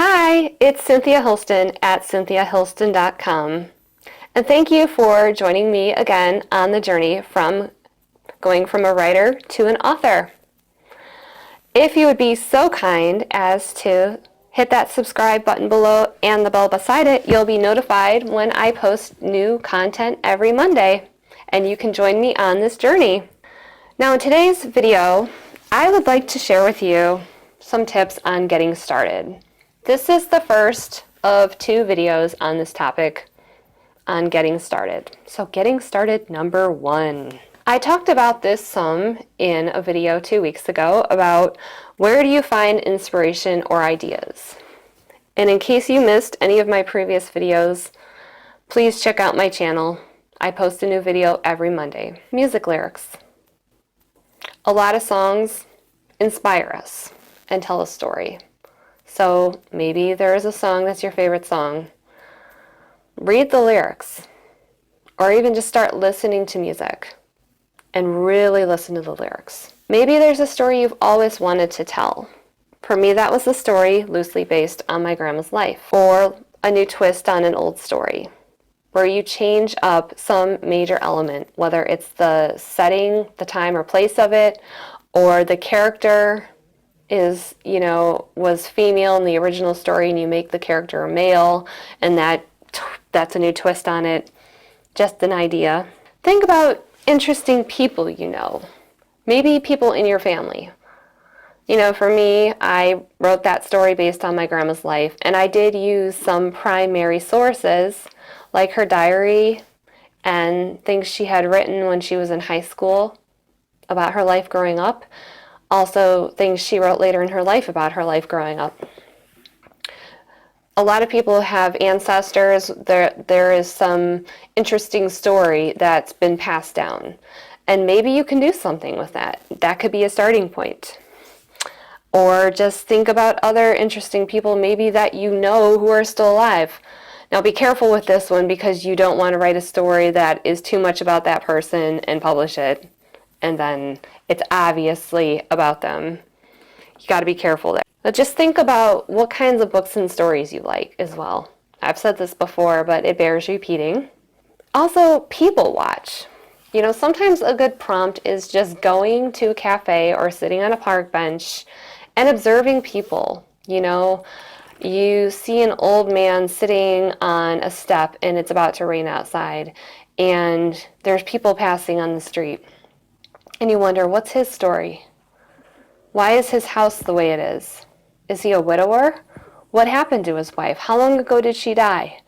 Hi, it's Cynthia Hilston at cynthiahilston.com. And thank you for joining me again on the journey from going from a writer to an author. If you would be so kind as to hit that subscribe button below and the bell beside it, you'll be notified when I post new content every Monday, and you can join me on this journey. Now in today's video, I would like to share with you some tips on getting started. This is the first of 2 videos on this topic on getting started. So getting started number 1. I talked about this some in a video 2 weeks ago about where do you find inspiration or ideas. And in case you missed any of my previous videos, please check out my channel. I post a new video every Monday. Music lyrics. A lot of songs inspire us and tell a story. So maybe there is a song that's your favorite song. Read the lyrics, or even just start listening to music and really listen to the lyrics. Maybe there's a story you've always wanted to tell. For me, that was a story loosely based on my grandma's life, or a new twist on an old story, where you change up some major element, whether it's the setting, the time or place of it, or the character was female in the original story and you make the character a male, and that's a new twist on it. Just an idea. Think about interesting people you know. Maybe people in your family. For me, I wrote that story based on my grandma's life, and I did use some primary sources like her diary and things she had written when she was in high school about her life growing up. Also, things she wrote later in her life about her life growing up. A lot of people have ancestors. There is some interesting story that's been passed down. And maybe you can do something with that. That could be a starting point. Or just think about other interesting people maybe that you know who are still alive. Now be careful with this one because you don't want to write a story that is too much about that person and publish it, and then it's obviously about them. You got to be careful there. But just think about what kinds of books and stories you like as well. I've said this before, but it bears repeating. Also, people watch. Sometimes a good prompt is just going to a cafe or sitting on a park bench and observing people. You see an old man sitting on a step and it's about to rain outside, and there's people passing on the street. And you wonder, what's his story? Why is his house the way it is? Is he a widower? What happened to his wife? How long ago did she die?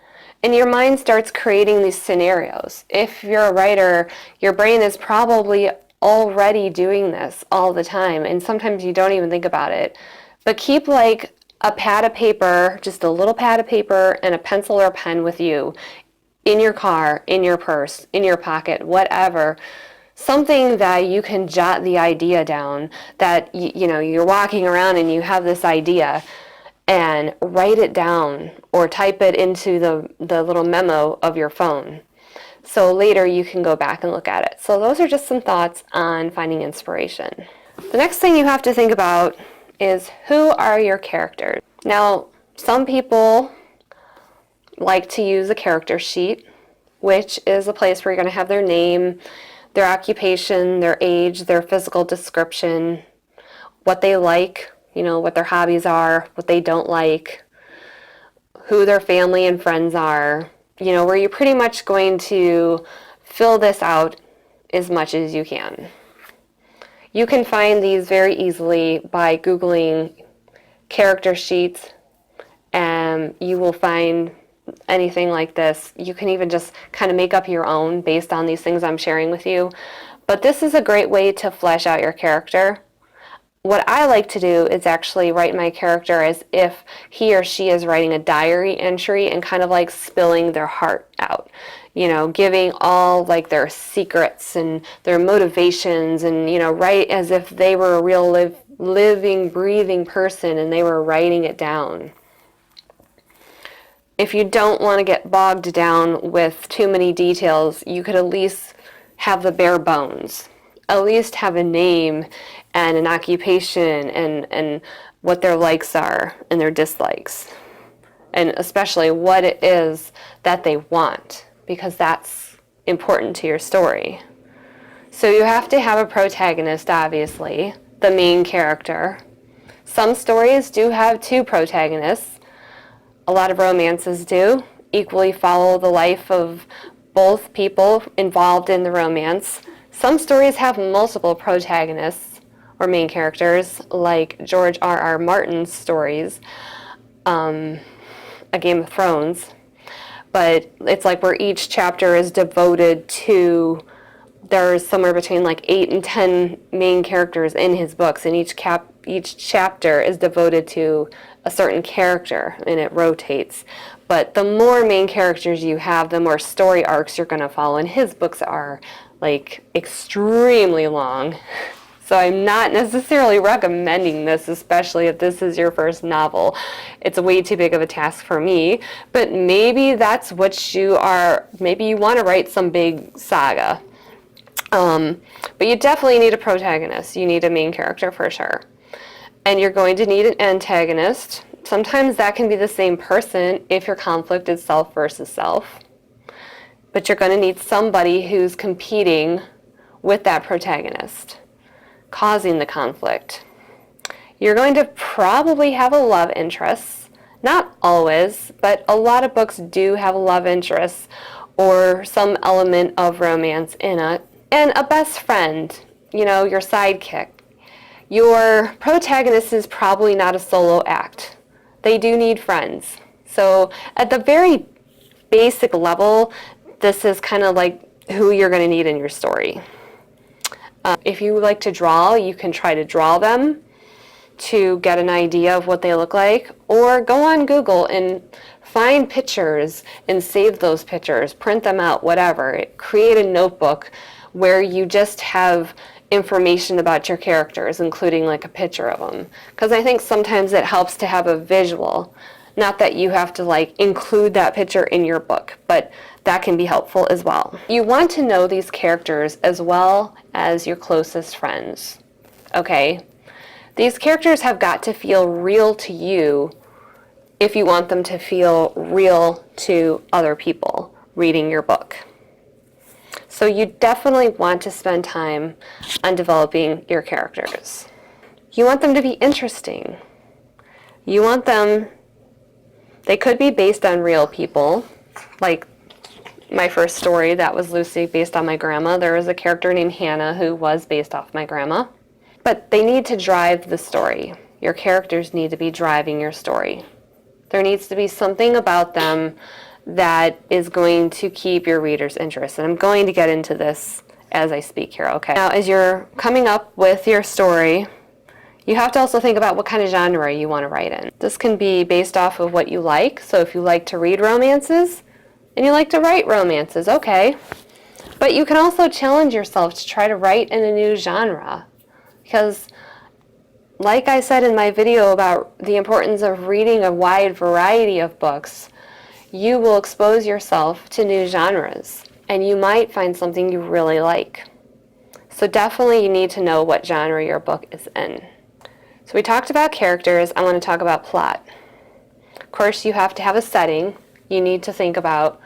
And your mind starts creating these scenarios. If you're a writer, your brain is probably already doing this all the time, and sometimes you don't even think about it. But keep like a pad of paper, just a little pad of paper and a pencil or pen with you in your car, in your purse, in your pocket, whatever. Something that you can jot the idea down, that you're walking around and you have this idea, and write it down or type it into the little memo of your phone. So later you can go back and look at it. So those are just some thoughts on finding inspiration. The next thing you have to think about is, who are your characters? Now, some people like to use a character sheet, which is a place where you're going to have their name, their occupation, their age, their physical description, what they like, what their hobbies are, what they don't like, who their family and friends are, where you're pretty much going to fill this out as much as you can. You can find these very easily by Googling character sheets, and you will find anything like this. You can even just kind of make up your own based on these things I'm sharing with you. But this is a great way to flesh out your character. What I like to do is actually write my character as if he or she is writing a diary entry and kind of like spilling their heart out. Giving all like their secrets and their motivations, and write as if they were a real living, breathing person and they were writing it down. If you don't want to get bogged down with too many details, you could at least have the bare bones. At least have a name and an occupation and what their likes are and their dislikes. and especially what it is that they want, because that's important to your story. So you have to have a protagonist, obviously, the main character. Some stories do have two protagonists. A lot of romances do equally follow the life of both people involved in the romance. Some stories have multiple protagonists or main characters, like George R.R. Martin's stories, A Game of Thrones. But it's like where each chapter is devoted to, there's somewhere between like 8 and 10 main characters in his books, and each chapter is devoted to a certain character, and it rotates. But the more main characters you have, the more story arcs you're going to follow, and his books are like extremely long. So I'm not necessarily recommending this, especially if this is your first novel. It's way too big of a task for me, but maybe that's what you are, maybe you want to write some big saga. But you definitely need a protagonist. You need a main character for sure. And you're going to need an antagonist. Sometimes that can be the same person if your conflict is self versus self. But you're going to need somebody who's competing with that protagonist, causing the conflict. You're going to probably have a love interest. Not always, but a lot of books do have a love interest or some element of romance in it. And a best friend, your sidekick. Your protagonist is probably not a solo act. They do need friends. So at the very basic level, this is kind of like who you're going to need in your story. If you like to draw, you can try to draw them to get an idea of what they look like, or go on Google and find pictures and save those pictures, print them out, whatever. Create a notebook where you just have information about your characters, including like a picture of them. Because I think sometimes it helps to have a visual. Not that you have to like include that picture in your book, but that can be helpful as well. You want to know these characters as well as your closest friends, okay? These characters have got to feel real to you if you want them to feel real to other people reading your book. So you definitely want to spend time on developing your characters. You want them to be interesting. You want them, they could be based on real people, like my first story, that was loosely based on my grandma. There was a character named Hannah who was based off my grandma. But they need to drive the story. Your characters need to be driving your story. There needs to be something about them that is going to keep your readers interested. I'm going to get into this as I speak here, okay? Now, as you're coming up with your story, you have to also think about what kind of genre you want to write in. This can be based off of what you like. So if you like to read romances and you like to write romances, okay. But you can also challenge yourself to try to write in a new genre. Because like I said in my video about the importance of reading a wide variety of books, you will expose yourself to new genres, and you might find something you really like. So definitely you need to know what genre your book is in. So we talked about characters. I want to talk about plot. Of course, you have to have a setting. You need to think about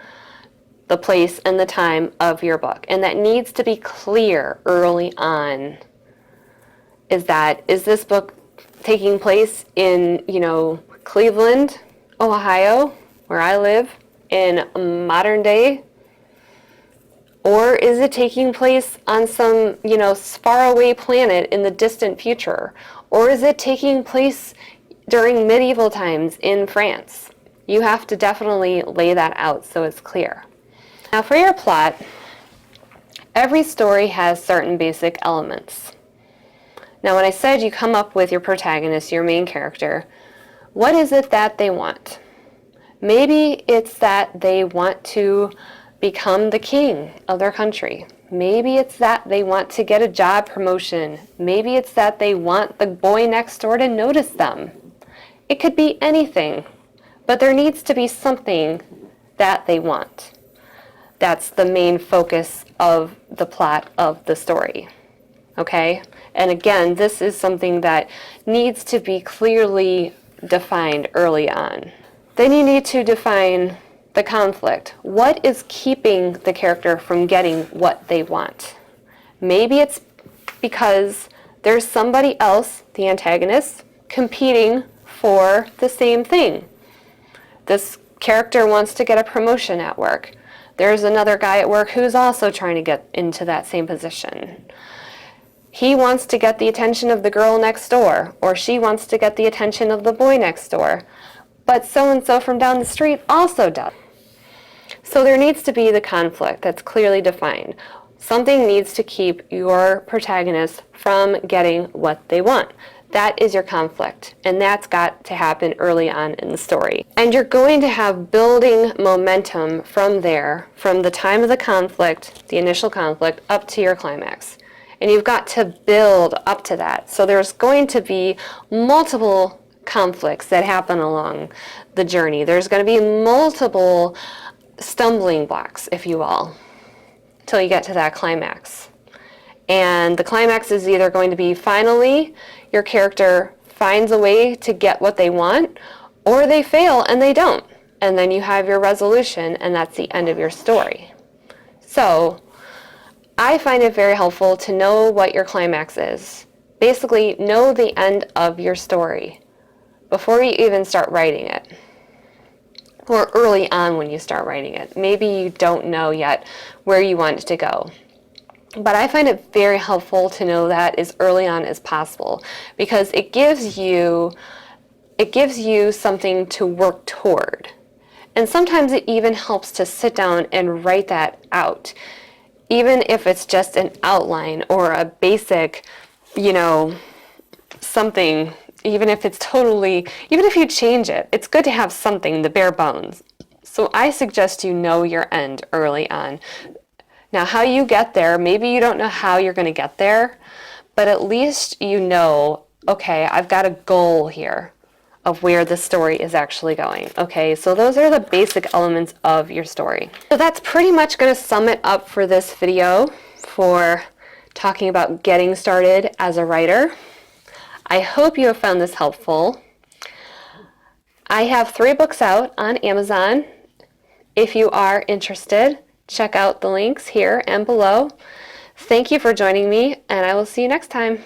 the place and the time of your book, and that needs to be clear early on. Is this book taking place in, Cleveland, Ohio, where I live, in modern day? Or is it taking place on some, faraway planet in the distant future? Or is it taking place during medieval times in France? You have to definitely lay that out so it's clear. Now for your plot, every story has certain basic elements. Now when I said you come up with your protagonist, your main character, what is it that they want? Maybe it's that they want to become the king of their country. Maybe it's that they want to get a job promotion. Maybe it's that they want the boy next door to notice them. It could be anything, but there needs to be something that they want. That's the main focus of the plot of the story, okay? And again, this is something that needs to be clearly defined early on. Then you need to define the conflict. What is keeping the character from getting what they want? Maybe it's because there's somebody else, the antagonist, competing for the same thing. This character wants to get a promotion at work. There's another guy at work who's also trying to get into that same position. He wants to get the attention of the girl next door, or she wants to get the attention of the boy next door. But so-and-so from down the street also does. So there needs to be the conflict that's clearly defined. Something needs to keep your protagonist from getting what they want. That is your conflict, and that's got to happen early on in the story. And you're going to have building momentum from there, from the time of the conflict, the initial conflict, up to your climax. And you've got to build up to that. So there's going to be multiple conflicts that happen along the journey. There's going to be multiple stumbling blocks, if you will, till you get to that climax. And the climax is either going to be finally your character finds a way to get what they want, or they fail and they don't. And then you have your resolution, and that's the end of your story. So I find it very helpful to know what your climax is. Basically, know the end of your story before you even start writing it, or early on when you start writing it. Maybe you don't know yet where you want it to go. But I find it very helpful to know that as early on as possible, because it gives you something to work toward. And sometimes it even helps to sit down and write that out, even if it's just an outline or a basic, something, even if you change it, it's good to have something, the bare bones. So I suggest you know your end early on. Now, how you get there, maybe you don't know how you're going to get there, but at least you know, okay, I've got a goal here of where the story is actually going. Okay, so those are the basic elements of your story. So that's pretty much going to sum it up for this video for talking about getting started as a writer. I hope you have found this helpful. I have 3 books out on Amazon. If you are interested, check out the links here and below. Thank you for joining me, and I will see you next time.